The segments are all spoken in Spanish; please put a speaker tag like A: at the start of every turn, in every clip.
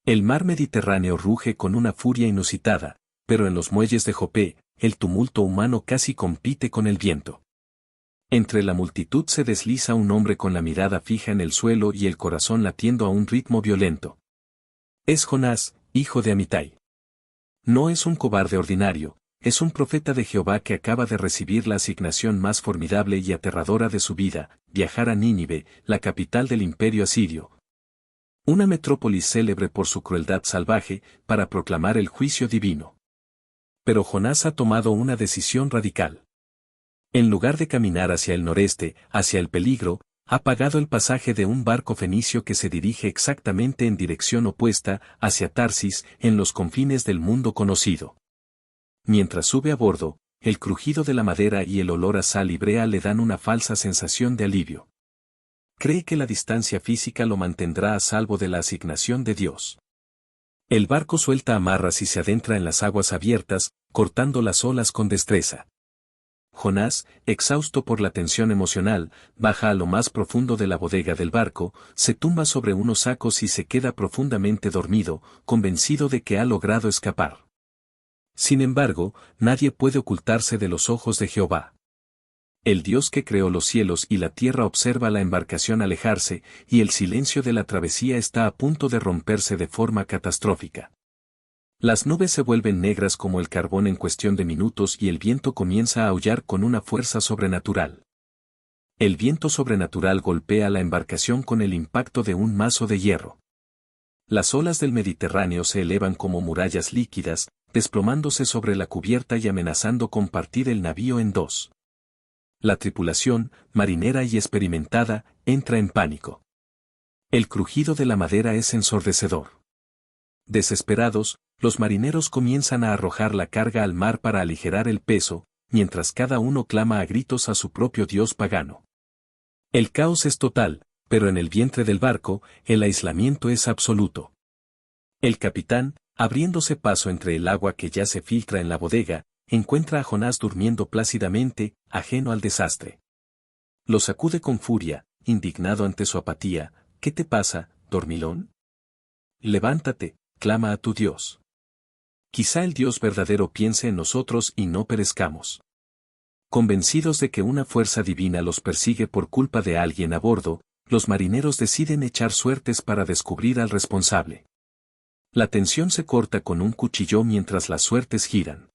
A: El mar Mediterráneo ruge con una furia inusitada, pero en los muelles de Jope, el tumulto humano casi compite con el viento. Entre la multitud se desliza un hombre con la mirada fija en el suelo y el corazón latiendo a un ritmo violento. Es Jonás, hijo de Amitai. No es un cobarde ordinario, es un profeta de Jehová que acaba de recibir la asignación más formidable y aterradora de su vida, viajar a Nínive, la capital del imperio asirio. Una metrópolis célebre por su crueldad salvaje, para proclamar el juicio divino. Pero Jonás ha tomado una decisión radical. En lugar de caminar hacia el noreste, hacia el peligro, ha pagado el pasaje de un barco fenicio que se dirige exactamente en dirección opuesta, hacia Tarsis, en los confines del mundo conocido. Mientras sube a bordo, el crujido de la madera y el olor a sal y brea le dan una falsa sensación de alivio. Cree que la distancia física lo mantendrá a salvo de la asignación de Dios. El barco suelta amarras y se adentra en las aguas abiertas, cortando las olas con destreza. Jonás, exhausto por la tensión emocional, baja a lo más profundo de la bodega del barco, se tumba sobre unos sacos y se queda profundamente dormido, convencido de que ha logrado escapar. Sin embargo, nadie puede ocultarse de los ojos de Jehová. El Dios que creó los cielos y la tierra observa la embarcación alejarse, y el silencio de la travesía está a punto de romperse de forma catastrófica. Las nubes se vuelven negras como el carbón en cuestión de minutos y el viento comienza a aullar con una fuerza sobrenatural. El viento sobrenatural golpea la embarcación con el impacto de un mazo de hierro. Las olas del Mediterráneo se elevan como murallas líquidas, desplomándose sobre la cubierta y amenazando con partir el navío en dos. La tripulación, marinera y experimentada, entra en pánico. El crujido de la madera es ensordecedor. Desesperados, los marineros comienzan a arrojar la carga al mar para aligerar el peso, mientras cada uno clama a gritos a su propio dios pagano. El caos es total, pero en el vientre del barco, el aislamiento es absoluto. El capitán, abriéndose paso entre el agua que ya se filtra en la bodega, encuentra a Jonás durmiendo plácidamente, ajeno al desastre. Lo sacude con furia, indignado ante su apatía. ¿Qué te pasa, dormilón? Levántate, clama a tu Dios. Quizá el Dios verdadero piense en nosotros y no perezcamos. Convencidos de que una fuerza divina los persigue por culpa de alguien a bordo, los marineros deciden echar suertes para descubrir al responsable. La tensión se corta con un cuchillo mientras las suertes giran.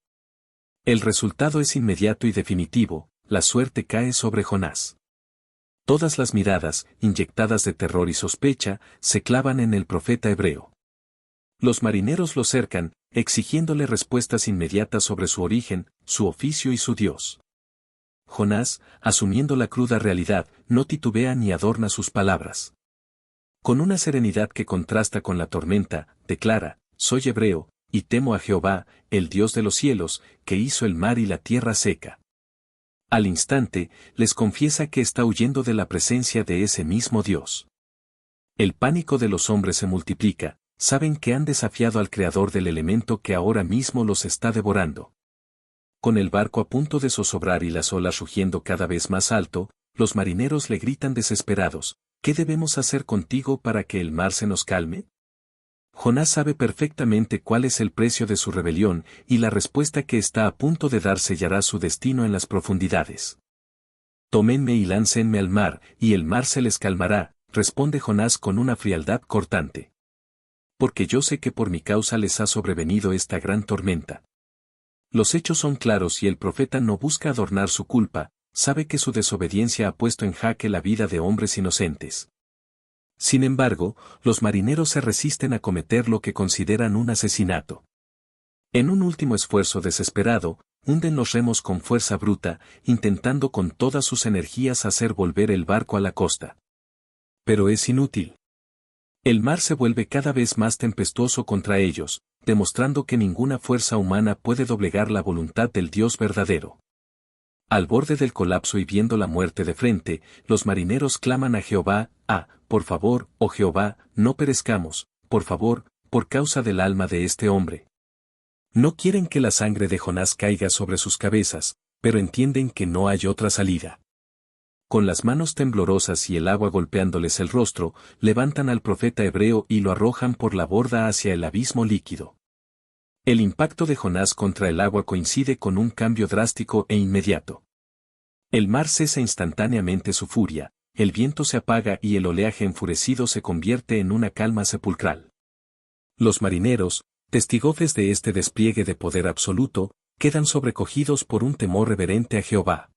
A: El resultado es inmediato y definitivo, la suerte cae sobre Jonás. Todas las miradas, inyectadas de terror y sospecha, se clavan en el profeta hebreo. Los marineros lo cercan, exigiéndole respuestas inmediatas sobre su origen, su oficio y su Dios. Jonás, asumiendo la cruda realidad, no titubea ni adorna sus palabras. Con una serenidad que contrasta con la tormenta, declara: soy hebreo, y temo a Jehová, el Dios de los cielos, que hizo el mar y la tierra seca. Al instante, les confiesa que está huyendo de la presencia de ese mismo Dios. El pánico de los hombres se multiplica. Saben que han desafiado al creador del elemento que ahora mismo los está devorando. Con el barco a punto de zozobrar y las olas rugiendo cada vez más alto, los marineros le gritan desesperados: ¿qué debemos hacer contigo para que el mar se nos calme? Jonás sabe perfectamente cuál es el precio de su rebelión, y la respuesta que está a punto de dar sellará su destino en las profundidades. Tómenme y láncenme al mar, y el mar se les calmará, responde Jonás con una frialdad cortante. Porque yo sé que por mi causa les ha sobrevenido esta gran tormenta. Los hechos son claros y el profeta no busca adornar su culpa, sabe que su desobediencia ha puesto en jaque la vida de hombres inocentes. Sin embargo, los marineros se resisten a cometer lo que consideran un asesinato. En un último esfuerzo desesperado, hunden los remos con fuerza bruta, intentando con todas sus energías hacer volver el barco a la costa. Pero es inútil. El mar se vuelve cada vez más tempestuoso contra ellos, demostrando que ninguna fuerza humana puede doblegar la voluntad del Dios verdadero. Al borde del colapso y viendo la muerte de frente, los marineros claman a Jehová: por favor, oh Jehová, no perezcamos, por favor, por causa del alma de este hombre. No quieren que la sangre de Jonás caiga sobre sus cabezas, pero entienden que no hay otra salida. Con las manos temblorosas y el agua golpeándoles el rostro, levantan al profeta hebreo y lo arrojan por la borda hacia el abismo líquido. El impacto de Jonás contra el agua coincide con un cambio drástico e inmediato. El mar cesa instantáneamente su furia, el viento se apaga y el oleaje enfurecido se convierte en una calma sepulcral. Los marineros, testigos de este despliegue de poder absoluto, quedan sobrecogidos por un temor reverente a Jehová.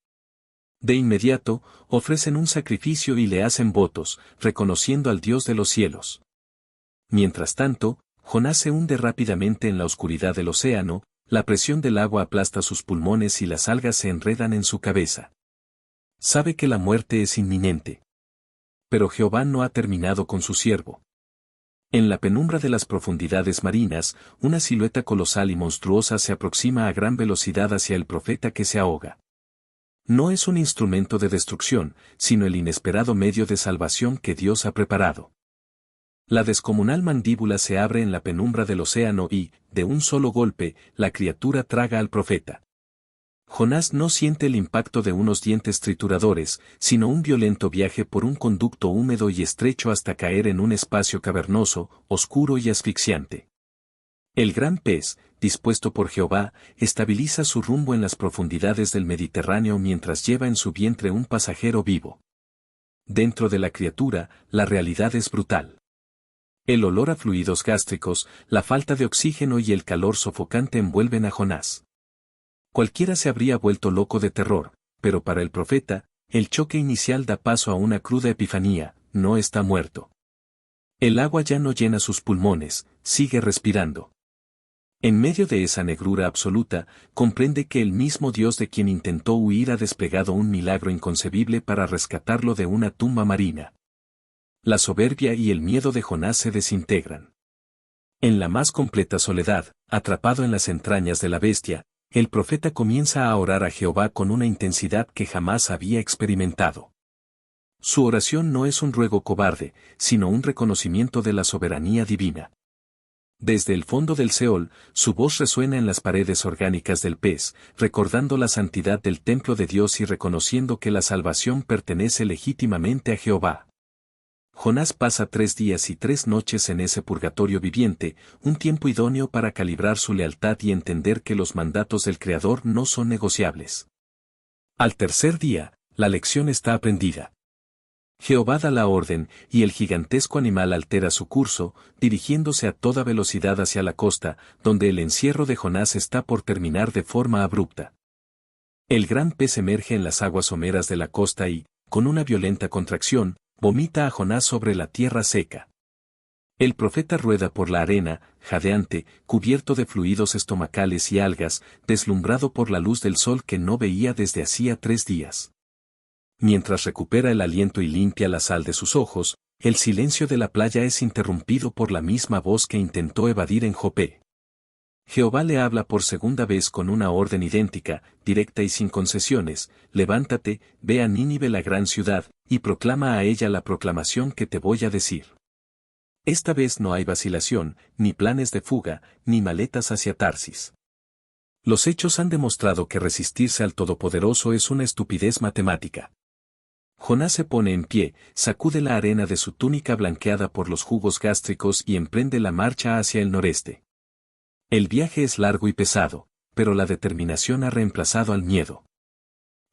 A: De inmediato, ofrecen un sacrificio y le hacen votos, reconociendo al Dios de los cielos. Mientras tanto, Jonás se hunde rápidamente en la oscuridad del océano, la presión del agua aplasta sus pulmones y las algas se enredan en su cabeza. Sabe que la muerte es inminente. Pero Jehová no ha terminado con su siervo. En la penumbra de las profundidades marinas, una silueta colosal y monstruosa se aproxima a gran velocidad hacia el profeta que se ahoga. No es un instrumento de destrucción, sino el inesperado medio de salvación que Dios ha preparado. La descomunal mandíbula se abre en la penumbra del océano y, de un solo golpe, la criatura traga al profeta. Jonás no siente el impacto de unos dientes trituradores, sino un violento viaje por un conducto húmedo y estrecho hasta caer en un espacio cavernoso, oscuro y asfixiante. El gran pez, dispuesto por Jehová, estabiliza su rumbo en las profundidades del Mediterráneo mientras lleva en su vientre un pasajero vivo. Dentro de la criatura, la realidad es brutal. El olor a fluidos gástricos, la falta de oxígeno y el calor sofocante envuelven a Jonás. Cualquiera se habría vuelto loco de terror, pero para el profeta, el choque inicial da paso a una cruda epifanía: no está muerto. El agua ya no llena sus pulmones, sigue respirando. En medio de esa negrura absoluta, comprende que el mismo Dios de quien intentó huir ha desplegado un milagro inconcebible para rescatarlo de una tumba marina. La soberbia y el miedo de Jonás se desintegran. En la más completa soledad, atrapado en las entrañas de la bestia, el profeta comienza a orar a Jehová con una intensidad que jamás había experimentado. Su oración no es un ruego cobarde, sino un reconocimiento de la soberanía divina. Desde el fondo del Seol, su voz resuena en las paredes orgánicas del pez, recordando la santidad del templo de Dios y reconociendo que la salvación pertenece legítimamente a Jehová. Jonás pasa 3 días y 3 noches en ese purgatorio viviente, un tiempo idóneo para calibrar su lealtad y entender que los mandatos del Creador no son negociables. Al tercer día, la lección está aprendida. Jehová da la orden, y el gigantesco animal altera su curso, dirigiéndose a toda velocidad hacia la costa, donde el encierro de Jonás está por terminar de forma abrupta. El gran pez emerge en las aguas someras de la costa y, con una violenta contracción, vomita a Jonás sobre la tierra seca. El profeta rueda por la arena, jadeante, cubierto de fluidos estomacales y algas, deslumbrado por la luz del sol que no veía desde hacía 3 días. Mientras recupera el aliento y limpia la sal de sus ojos, el silencio de la playa es interrumpido por la misma voz que intentó evadir en Jope. Jehová le habla por segunda vez con una orden idéntica, directa y sin concesiones: levántate, ve a Nínive, la gran ciudad, y proclama a ella la proclamación que te voy a decir. Esta vez no hay vacilación, ni planes de fuga, ni maletas hacia Tarsis. Los hechos han demostrado que resistirse al Todopoderoso es una estupidez matemática. Jonás se pone en pie, sacude la arena de su túnica blanqueada por los jugos gástricos y emprende la marcha hacia el noreste. El viaje es largo y pesado, pero la determinación ha reemplazado al miedo.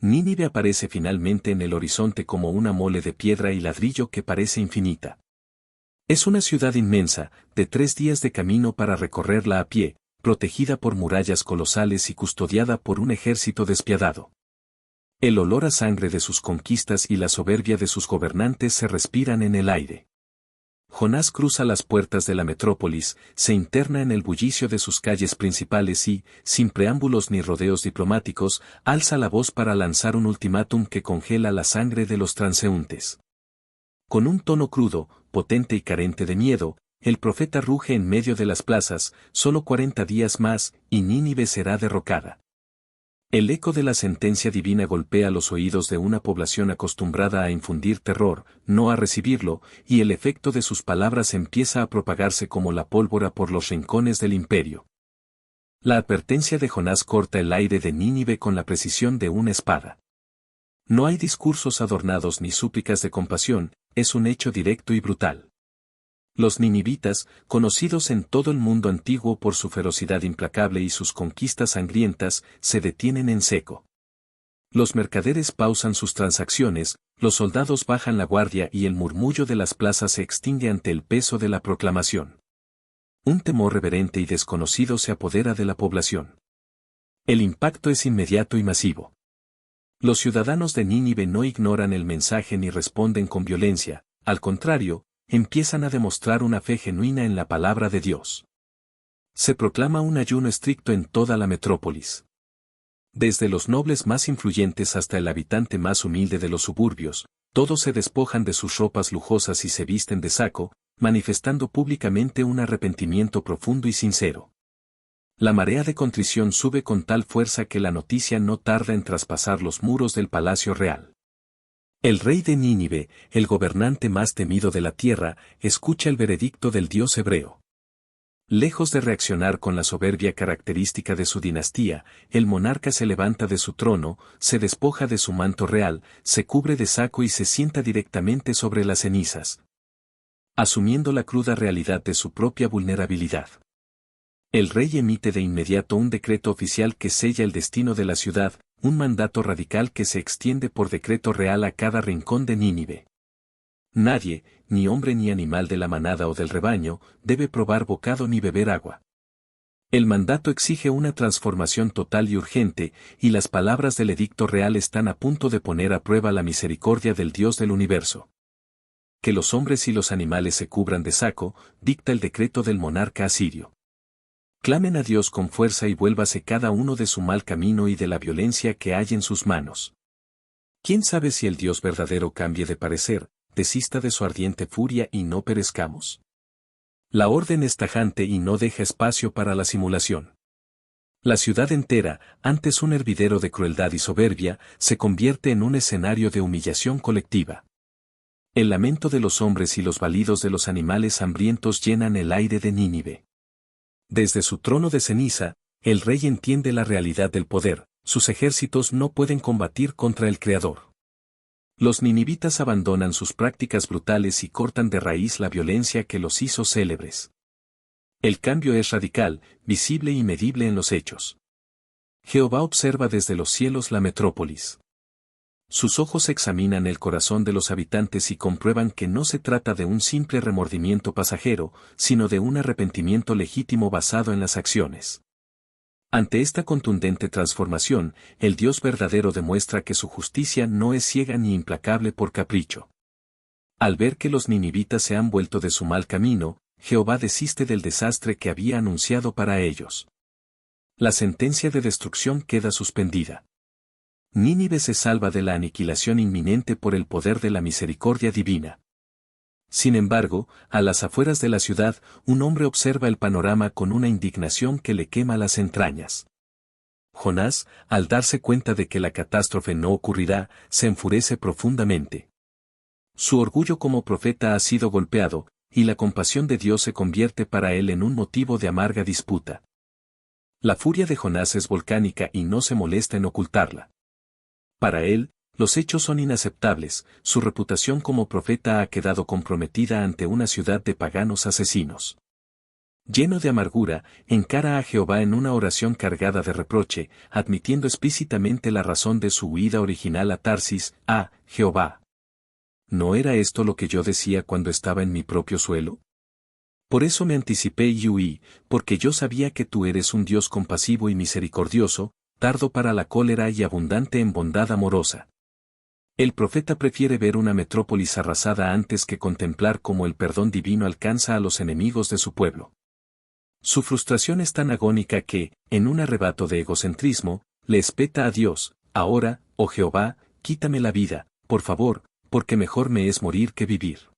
A: Nínive aparece finalmente en el horizonte como una mole de piedra y ladrillo que parece infinita. Es una ciudad inmensa, de 3 días de camino para recorrerla a pie, protegida por murallas colosales y custodiada por un ejército despiadado. El olor a sangre de sus conquistas y la soberbia de sus gobernantes se respiran en el aire. Jonás cruza las puertas de la metrópolis, se interna en el bullicio de sus calles principales y, sin preámbulos ni rodeos diplomáticos, alza la voz para lanzar un ultimátum que congela la sangre de los transeúntes. Con un tono crudo, potente y carente de miedo, el profeta ruge en medio de las plazas: solo 40 días más, y Nínive será derrocada. El eco de la sentencia divina golpea los oídos de una población acostumbrada a infundir terror, no a recibirlo, y el efecto de sus palabras empieza a propagarse como la pólvora por los rincones del imperio. La advertencia de Jonás corta el aire de Nínive con la precisión de una espada. No hay discursos adornados ni súplicas de compasión, es un hecho directo y brutal. Los ninivitas, conocidos en todo el mundo antiguo por su ferocidad implacable y sus conquistas sangrientas, se detienen en seco. Los mercaderes pausan sus transacciones, los soldados bajan la guardia y el murmullo de las plazas se extingue ante el peso de la proclamación. Un temor reverente y desconocido se apodera de la población. El impacto es inmediato y masivo. Los ciudadanos de Nínive no ignoran el mensaje ni responden con violencia, al contrario, empiezan a demostrar una fe genuina en la palabra de Dios. Se proclama un ayuno estricto en toda la metrópolis. Desde los nobles más influyentes hasta el habitante más humilde de los suburbios, todos se despojan de sus ropas lujosas y se visten de saco, manifestando públicamente un arrepentimiento profundo y sincero. La marea de contrición sube con tal fuerza que la noticia no tarda en traspasar los muros del palacio real. El rey de Nínive, el gobernante más temido de la tierra, escucha el veredicto del Dios hebreo. Lejos de reaccionar con la soberbia característica de su dinastía, el monarca se levanta de su trono, se despoja de su manto real, se cubre de saco y se sienta directamente sobre las cenizas, asumiendo la cruda realidad de su propia vulnerabilidad. El rey emite de inmediato un decreto oficial que sella el destino de la ciudad, un mandato radical que se extiende por decreto real a cada rincón de Nínive. Nadie, ni hombre ni animal de la manada o del rebaño, debe probar bocado ni beber agua. El mandato exige una transformación total y urgente, y las palabras del edicto real están a punto de poner a prueba la misericordia del Dios del universo. Que los hombres y los animales se cubran de saco, dicta el decreto del monarca asirio. Clamen a Dios con fuerza y vuélvase cada uno de su mal camino y de la violencia que hay en sus manos. ¿Quién sabe si el Dios verdadero cambie de parecer, desista de su ardiente furia y no perezcamos? La orden es tajante y no deja espacio para la simulación. La ciudad entera, antes un hervidero de crueldad y soberbia, se convierte en un escenario de humillación colectiva. El lamento de los hombres y los balidos de los animales hambrientos llenan el aire de Nínive. Desde su trono de ceniza, el rey entiende la realidad del poder, sus ejércitos no pueden combatir contra el Creador. Los ninivitas abandonan sus prácticas brutales y cortan de raíz la violencia que los hizo célebres. El cambio es radical, visible y medible en los hechos. Jehová observa desde los cielos la metrópolis. Sus ojos examinan el corazón de los habitantes y comprueban que no se trata de un simple remordimiento pasajero, sino de un arrepentimiento legítimo basado en las acciones. Ante esta contundente transformación, el Dios verdadero demuestra que su justicia no es ciega ni implacable por capricho. Al ver que los ninivitas se han vuelto de su mal camino, Jehová desiste del desastre que había anunciado para ellos. La sentencia de destrucción queda suspendida. Nínive se salva de la aniquilación inminente por el poder de la misericordia divina. Sin embargo, a las afueras de la ciudad, un hombre observa el panorama con una indignación que le quema las entrañas. Jonás, al darse cuenta de que la catástrofe no ocurrirá, se enfurece profundamente. Su orgullo como profeta ha sido golpeado, y la compasión de Dios se convierte para él en un motivo de amarga disputa. La furia de Jonás es volcánica y no se molesta en ocultarla. Para él, los hechos son inaceptables, su reputación como profeta ha quedado comprometida ante una ciudad de paganos asesinos. Lleno de amargura, encara a Jehová en una oración cargada de reproche, admitiendo explícitamente la razón de su huida original a Tarsis. Jehová, ¿no era esto lo que yo decía cuando estaba en mi propio suelo? Por eso me anticipé y huí, porque yo sabía que tú eres un Dios compasivo y misericordioso, tardo para la cólera y abundante en bondad amorosa. El profeta prefiere ver una metrópolis arrasada antes que contemplar cómo el perdón divino alcanza a los enemigos de su pueblo. Su frustración es tan agónica que, en un arrebato de egocentrismo, le espeta a Dios: ahora, oh Jehová, quítame la vida, por favor, porque mejor me es morir que vivir.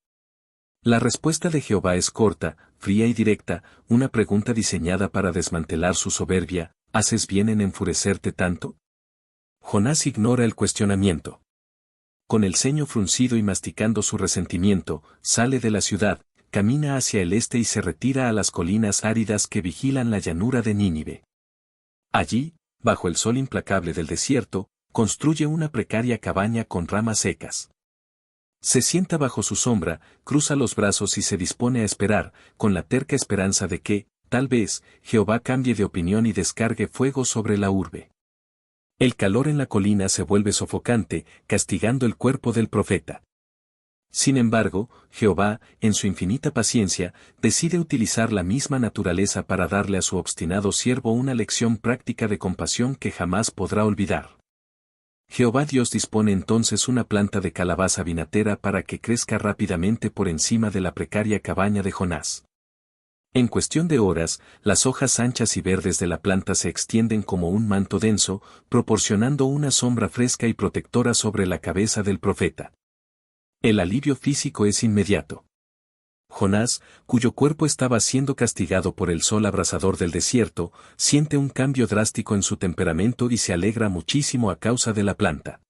A: La respuesta de Jehová es corta, fría y directa, una pregunta diseñada para desmantelar su soberbia: ¿haces bien en enfurecerte tanto? Jonás ignora el cuestionamiento. Con el ceño fruncido y masticando su resentimiento, sale de la ciudad, camina hacia el este y se retira a las colinas áridas que vigilan la llanura de Nínive. Allí, bajo el sol implacable del desierto, construye una precaria cabaña con ramas secas. Se sienta bajo su sombra, cruza los brazos y se dispone a esperar, con la terca esperanza de que, tal vez, Jehová cambie de opinión y descargue fuego sobre la urbe. El calor en la colina se vuelve sofocante, castigando el cuerpo del profeta. Sin embargo, Jehová, en su infinita paciencia, decide utilizar la misma naturaleza para darle a su obstinado siervo una lección práctica de compasión que jamás podrá olvidar. Jehová Dios dispone entonces una planta de calabaza vinatera para que crezca rápidamente por encima de la precaria cabaña de Jonás. En cuestión de horas, las hojas anchas y verdes de la planta se extienden como un manto denso, proporcionando una sombra fresca y protectora sobre la cabeza del profeta. El alivio físico es inmediato. Jonás, cuyo cuerpo estaba siendo castigado por el sol abrasador del desierto, siente un cambio drástico en su temperamento y se alegra muchísimo a causa de la planta.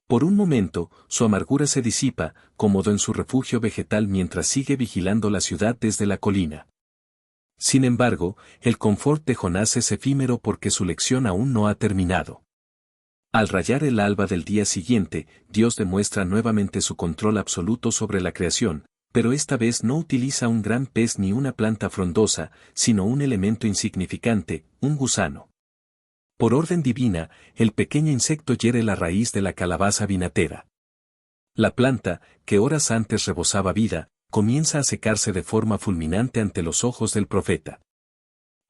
A: Por un momento, su amargura se disipa, cómodo en su refugio vegetal mientras sigue vigilando la ciudad desde la colina. Sin embargo, el confort de Jonás es efímero porque su lección aún no ha terminado. Al rayar el alba del día siguiente, Dios demuestra nuevamente su control absoluto sobre la creación, pero esta vez no utiliza un gran pez ni una planta frondosa, sino un elemento insignificante, un gusano. Por orden divina, el pequeño insecto hiere la raíz de la calabaza vinatera. La planta, que horas antes rebosaba vida, comienza a secarse de forma fulminante ante los ojos del profeta.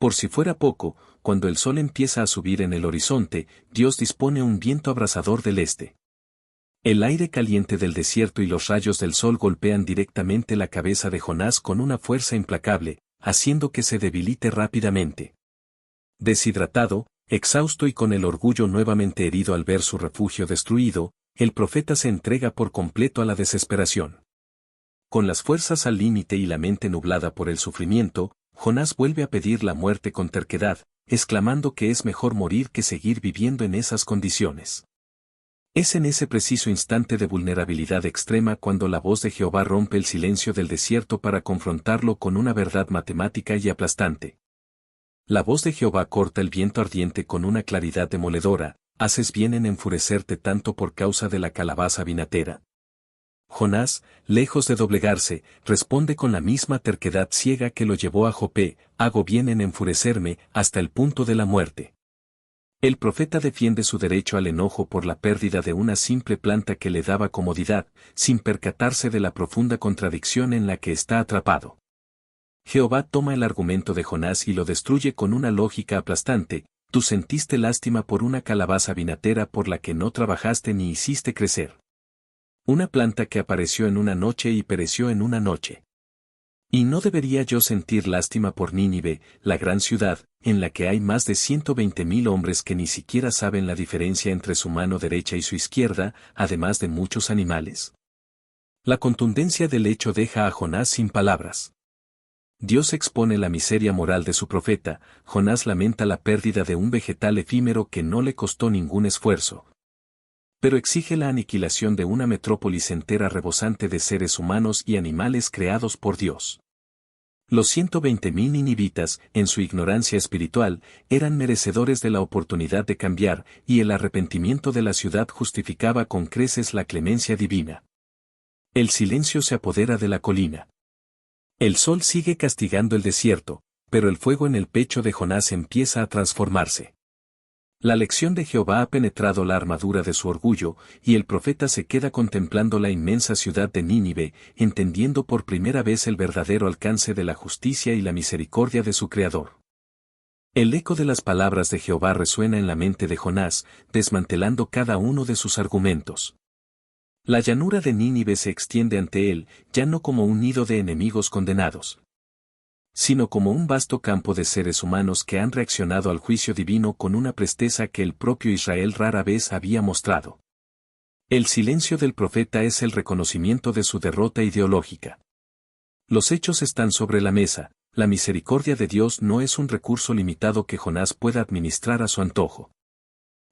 A: Por si fuera poco, cuando el sol empieza a subir en el horizonte, Dios dispone un viento abrasador del este. El aire caliente del desierto y los rayos del sol golpean directamente la cabeza de Jonás con una fuerza implacable, haciendo que se debilite rápidamente. Deshidratado, exhausto y con el orgullo nuevamente herido al ver su refugio destruido, el profeta se entrega por completo a la desesperación. Con las fuerzas al límite y la mente nublada por el sufrimiento, Jonás vuelve a pedir la muerte con terquedad, exclamando que es mejor morir que seguir viviendo en esas condiciones. Es en ese preciso instante de vulnerabilidad extrema cuando la voz de Jehová rompe el silencio del desierto para confrontarlo con una verdad matemática y aplastante. La voz de Jehová corta el viento ardiente con una claridad demoledora: ¿haces bien en enfurecerte tanto por causa de la calabaza vinatera? Jonás, lejos de doblegarse, responde con la misma terquedad ciega que lo llevó a Jope: hago bien en enfurecerme hasta el punto de la muerte. El profeta defiende su derecho al enojo por la pérdida de una simple planta que le daba comodidad, sin percatarse de la profunda contradicción en la que está atrapado. Jehová toma el argumento de Jonás y lo destruye con una lógica aplastante: tú sentiste lástima por una calabaza vinatera por la que no trabajaste ni hiciste crecer. Una planta que apareció en una noche y pereció en una noche. ¿Y no debería yo sentir lástima por Nínive, la gran ciudad, en la que hay más de 120,000 hombres que ni siquiera saben la diferencia entre su mano derecha y su izquierda, además de muchos animales? La contundencia del hecho deja a Jonás sin palabras. Dios expone la miseria moral de su profeta: Jonás lamenta la pérdida de un vegetal efímero que no le costó ningún esfuerzo, pero exige la aniquilación de una metrópolis entera rebosante de seres humanos y animales creados por Dios. Los 120,000 ninivitas, en su ignorancia espiritual, eran merecedores de la oportunidad de cambiar, y el arrepentimiento de la ciudad justificaba con creces la clemencia divina. El silencio se apodera de la colina. El sol sigue castigando el desierto, pero el fuego en el pecho de Jonás empieza a transformarse. La lección de Jehová ha penetrado la armadura de su orgullo, y el profeta se queda contemplando la inmensa ciudad de Nínive, entendiendo por primera vez el verdadero alcance de la justicia y la misericordia de su Creador. El eco de las palabras de Jehová resuena en la mente de Jonás, desmantelando cada uno de sus argumentos. La llanura de Nínive se extiende ante él, ya no como un nido de enemigos condenados, sino como un vasto campo de seres humanos que han reaccionado al juicio divino con una presteza que el propio Israel rara vez había mostrado. El silencio del profeta es el reconocimiento de su derrota ideológica. Los hechos están sobre la mesa: la misericordia de Dios no es un recurso limitado que Jonás pueda administrar a su antojo.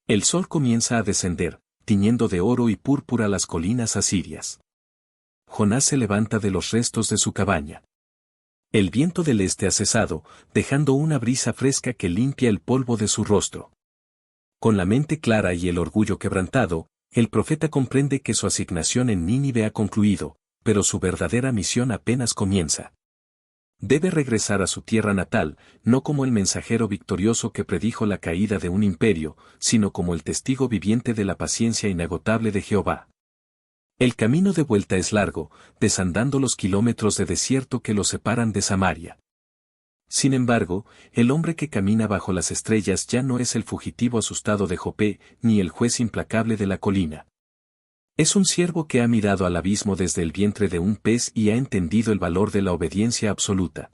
A: El sol comienza a descender, tiñendo de oro y púrpura las colinas asirias. Jonás se levanta de los restos de su cabaña. El viento del este ha cesado, dejando una brisa fresca que limpia el polvo de su rostro. Con la mente clara y el orgullo quebrantado, el profeta comprende que su asignación en Nínive ha concluido, pero su verdadera misión apenas comienza. Debe regresar a su tierra natal, no como el mensajero victorioso que predijo la caída de un imperio, sino como el testigo viviente de la paciencia inagotable de Jehová. El camino de vuelta es largo, desandando los kilómetros de desierto que lo separan de Samaria. Sin embargo, el hombre que camina bajo las estrellas ya no es el fugitivo asustado de Jope, ni el juez implacable de la colina. Es un siervo que ha mirado al abismo desde el vientre de un pez y ha entendido el valor de la obediencia absoluta.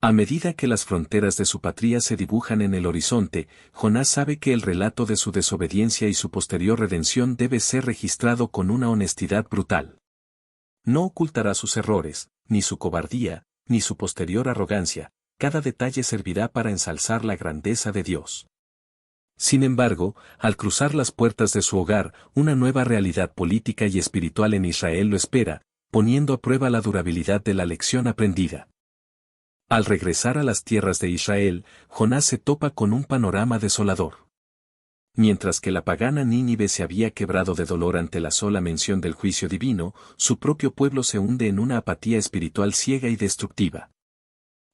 A: A medida que las fronteras de su patria se dibujan en el horizonte, Jonás sabe que el relato de su desobediencia y su posterior redención debe ser registrado con una honestidad brutal. No ocultará sus errores, ni su cobardía, ni su posterior arrogancia, cada detalle servirá para ensalzar la grandeza de Dios. Sin embargo, al cruzar las puertas de su hogar, una nueva realidad política y espiritual en Israel lo espera, poniendo a prueba la durabilidad de la lección aprendida. Al regresar a las tierras de Israel, Jonás se topa con un panorama desolador. Mientras que la pagana Nínive se había quebrado de dolor ante la sola mención del juicio divino, su propio pueblo se hunde en una apatía espiritual ciega y destructiva.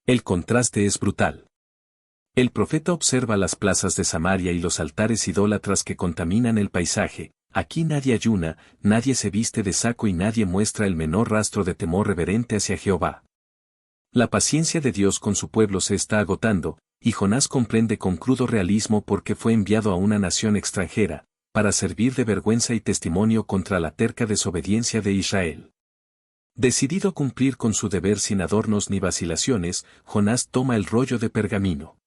A: El contraste es brutal. El profeta observa las plazas de Samaria y los altares idólatras que contaminan el paisaje. Aquí nadie ayuna, nadie se viste de saco y nadie muestra el menor rastro de temor reverente hacia Jehová. La paciencia de Dios con su pueblo se está agotando, y Jonás comprende con crudo realismo por qué fue enviado a una nación extranjera, para servir de vergüenza y testimonio contra la terca desobediencia de Israel. Decidido a cumplir con su deber sin adornos ni vacilaciones, Jonás toma el rollo de pergamino.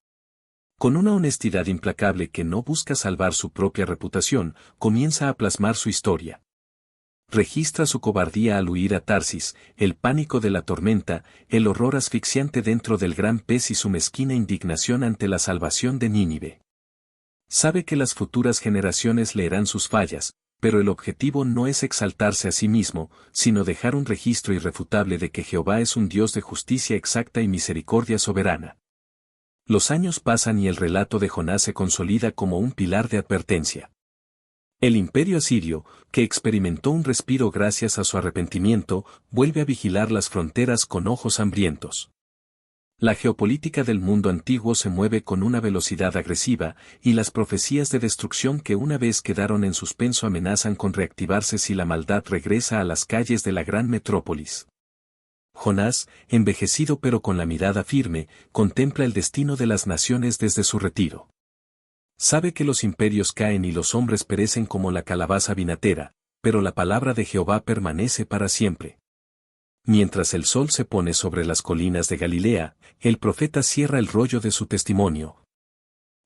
A: Con una honestidad implacable que no busca salvar su propia reputación, comienza a plasmar su historia. Registra su cobardía al huir a Tarsis, el pánico de la tormenta, el horror asfixiante dentro del gran pez y su mezquina indignación ante la salvación de Nínive. Sabe que las futuras generaciones leerán sus fallas, pero el objetivo no es exaltarse a sí mismo, sino dejar un registro irrefutable de que Jehová es un Dios de justicia exacta y misericordia soberana. Los años pasan y el relato de Jonás se consolida como un pilar de advertencia. El imperio asirio, que experimentó un respiro gracias a su arrepentimiento, vuelve a vigilar las fronteras con ojos hambrientos. La geopolítica del mundo antiguo se mueve con una velocidad agresiva, y las profecías de destrucción que una vez quedaron en suspenso amenazan con reactivarse si la maldad regresa a las calles de la gran metrópolis. Jonás, envejecido pero con la mirada firme, contempla el destino de las naciones desde su retiro. Sabe que los imperios caen y los hombres perecen como la calabaza vinatera, pero la palabra de Jehová permanece para siempre. Mientras el sol se pone sobre las colinas de Galilea, el profeta cierra el rollo de su testimonio.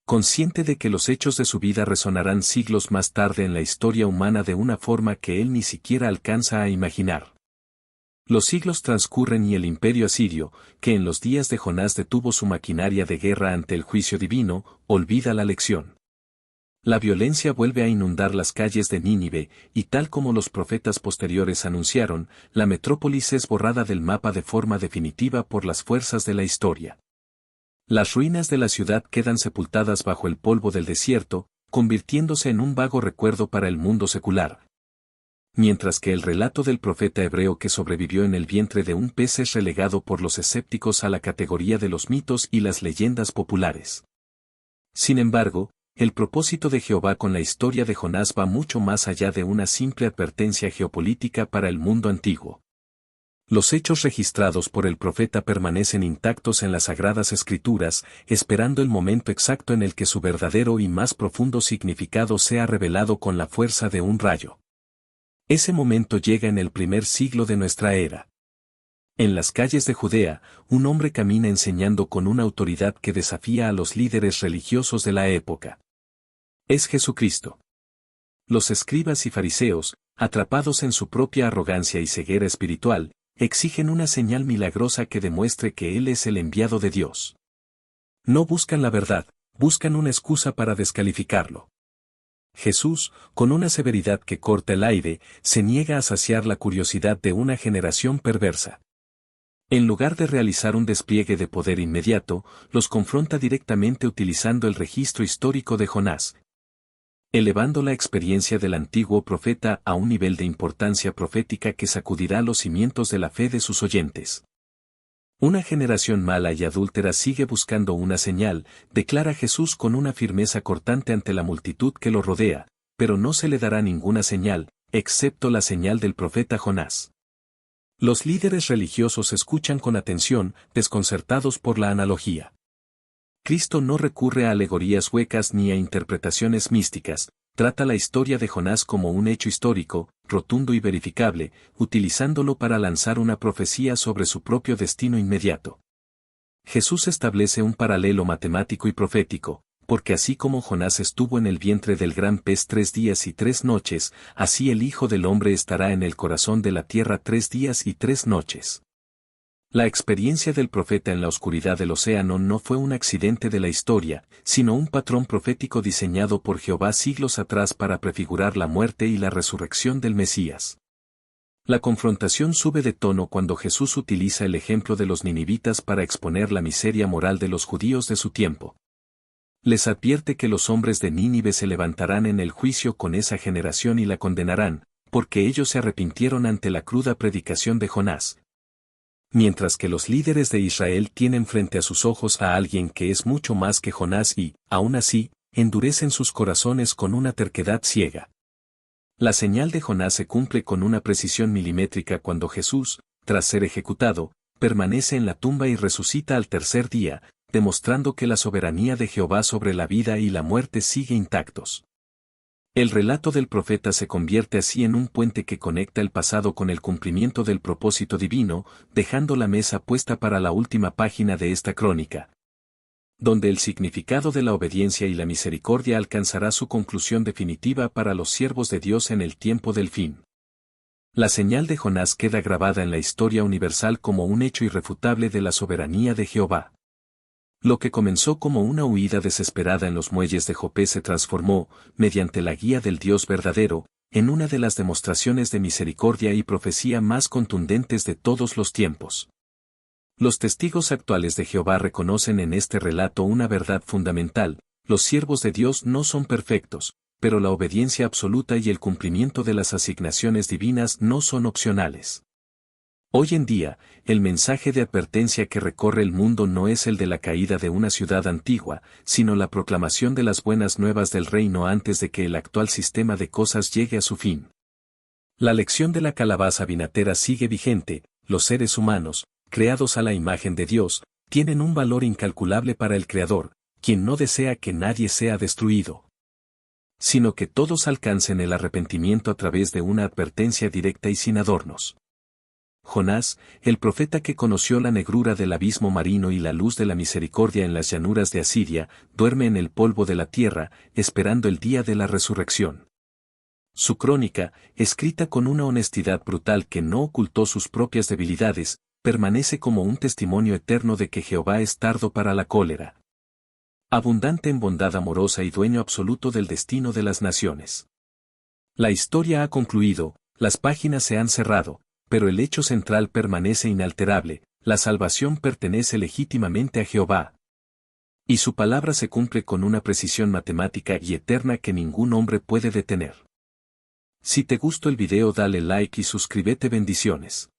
A: Consciente de que los hechos de su vida resonarán siglos más tarde en la historia humana de una forma que él ni siquiera alcanza a imaginar. Los siglos transcurren y el imperio asirio, que en los días de Jonás detuvo su maquinaria de guerra ante el juicio divino, olvida la lección. La violencia vuelve a inundar las calles de Nínive, y tal como los profetas posteriores anunciaron, la metrópolis es borrada del mapa de forma definitiva por las fuerzas de la historia. Las ruinas de la ciudad quedan sepultadas bajo el polvo del desierto, convirtiéndose en un vago recuerdo para el mundo secular. Mientras que el relato del profeta hebreo que sobrevivió en el vientre de un pez es relegado por los escépticos a la categoría de los mitos y las leyendas populares. Sin embargo, el propósito de Jehová con la historia de Jonás va mucho más allá de una simple advertencia geopolítica para el mundo antiguo. Los hechos registrados por el profeta permanecen intactos en las Sagradas Escrituras, esperando el momento exacto en el que su verdadero y más profundo significado sea revelado con la fuerza de un rayo. Ese momento llega en el primer siglo de nuestra era. En las calles de Judea, un hombre camina enseñando con una autoridad que desafía a los líderes religiosos de la época. Es Jesucristo. Los escribas y fariseos, atrapados en su propia arrogancia y ceguera espiritual, exigen una señal milagrosa que demuestre que Él es el enviado de Dios. No buscan la verdad, buscan una excusa para descalificarlo. Jesús, con una severidad que corta el aire, se niega a saciar la curiosidad de una generación perversa. En lugar de realizar un despliegue de poder inmediato, los confronta directamente utilizando el registro histórico de Jonás. elevando la experiencia del antiguo profeta a un nivel de importancia profética que sacudirá los cimientos de la fe de sus oyentes. Una generación mala y adúltera sigue buscando una señal, declara Jesús con una firmeza cortante ante la multitud que lo rodea, pero no se le dará ninguna señal, excepto la señal del profeta Jonás. Los líderes religiosos escuchan con atención, desconcertados por la analogía. Cristo no recurre a alegorías huecas ni a interpretaciones místicas, trata la historia de Jonás como un hecho histórico, rotundo y verificable, utilizándolo para lanzar una profecía sobre su propio destino inmediato. Jesús establece un paralelo matemático y profético, porque así como Jonás estuvo en el vientre del gran pez 3 días y 3 noches, así el Hijo del Hombre estará en el corazón de la tierra 3 días y 3 noches. La experiencia del profeta en la oscuridad del océano no fue un accidente de la historia, sino un patrón profético diseñado por Jehová siglos atrás para prefigurar la muerte y la resurrección del Mesías. La confrontación sube de tono cuando Jesús utiliza el ejemplo de los ninivitas para exponer la miseria moral de los judíos de su tiempo. Les advierte que los hombres de Nínive se levantarán en el juicio con esa generación y la condenarán, porque ellos se arrepintieron ante la cruda predicación de Jonás. Mientras que los líderes de Israel tienen frente a sus ojos a alguien que es mucho más que Jonás y, aún así, endurecen sus corazones con una terquedad ciega. La señal de Jonás se cumple con una precisión milimétrica cuando Jesús, tras ser ejecutado, permanece en la tumba y resucita al tercer día, demostrando que la soberanía de Jehová sobre la vida y la muerte sigue intactos. El relato del profeta se convierte así en un puente que conecta el pasado con el cumplimiento del propósito divino, dejando la mesa puesta para la última página de esta crónica, donde el significado de la obediencia y la misericordia alcanzará su conclusión definitiva para los siervos de Dios en el tiempo del fin. La señal de Jonás queda grabada en la historia universal como un hecho irrefutable de la soberanía de Jehová. Lo que comenzó como una huida desesperada en los muelles de Jope se transformó, mediante la guía del Dios verdadero, en una de las demostraciones de misericordia y profecía más contundentes de todos los tiempos. Los testigos actuales de Jehová reconocen en este relato una verdad fundamental: los siervos de Dios no son perfectos, pero la obediencia absoluta y el cumplimiento de las asignaciones divinas no son opcionales. Hoy en día, el mensaje de advertencia que recorre el mundo no es el de la caída de una ciudad antigua, sino la proclamación de las buenas nuevas del reino antes de que el actual sistema de cosas llegue a su fin. La lección de la calabaza vinatera sigue vigente: los seres humanos, creados a la imagen de Dios, tienen un valor incalculable para el Creador, quien no desea que nadie sea destruido, sino que todos alcancen el arrepentimiento a través de una advertencia directa y sin adornos. Jonás, el profeta que conoció la negrura del abismo marino y la luz de la misericordia en las llanuras de Asiria, duerme en el polvo de la tierra, esperando el día de la resurrección. Su crónica, escrita con una honestidad brutal que no ocultó sus propias debilidades, permanece como un testimonio eterno de que Jehová es tardo para la cólera, abundante en bondad amorosa y dueño absoluto del destino de las naciones. La historia ha concluido, las páginas se han cerrado, pero el hecho central permanece inalterable: la salvación pertenece legítimamente a Jehová. Y su palabra se cumple con una precisión matemática y eterna que ningún hombre puede detener. Si te gustó el video, dale like y suscríbete. Bendiciones.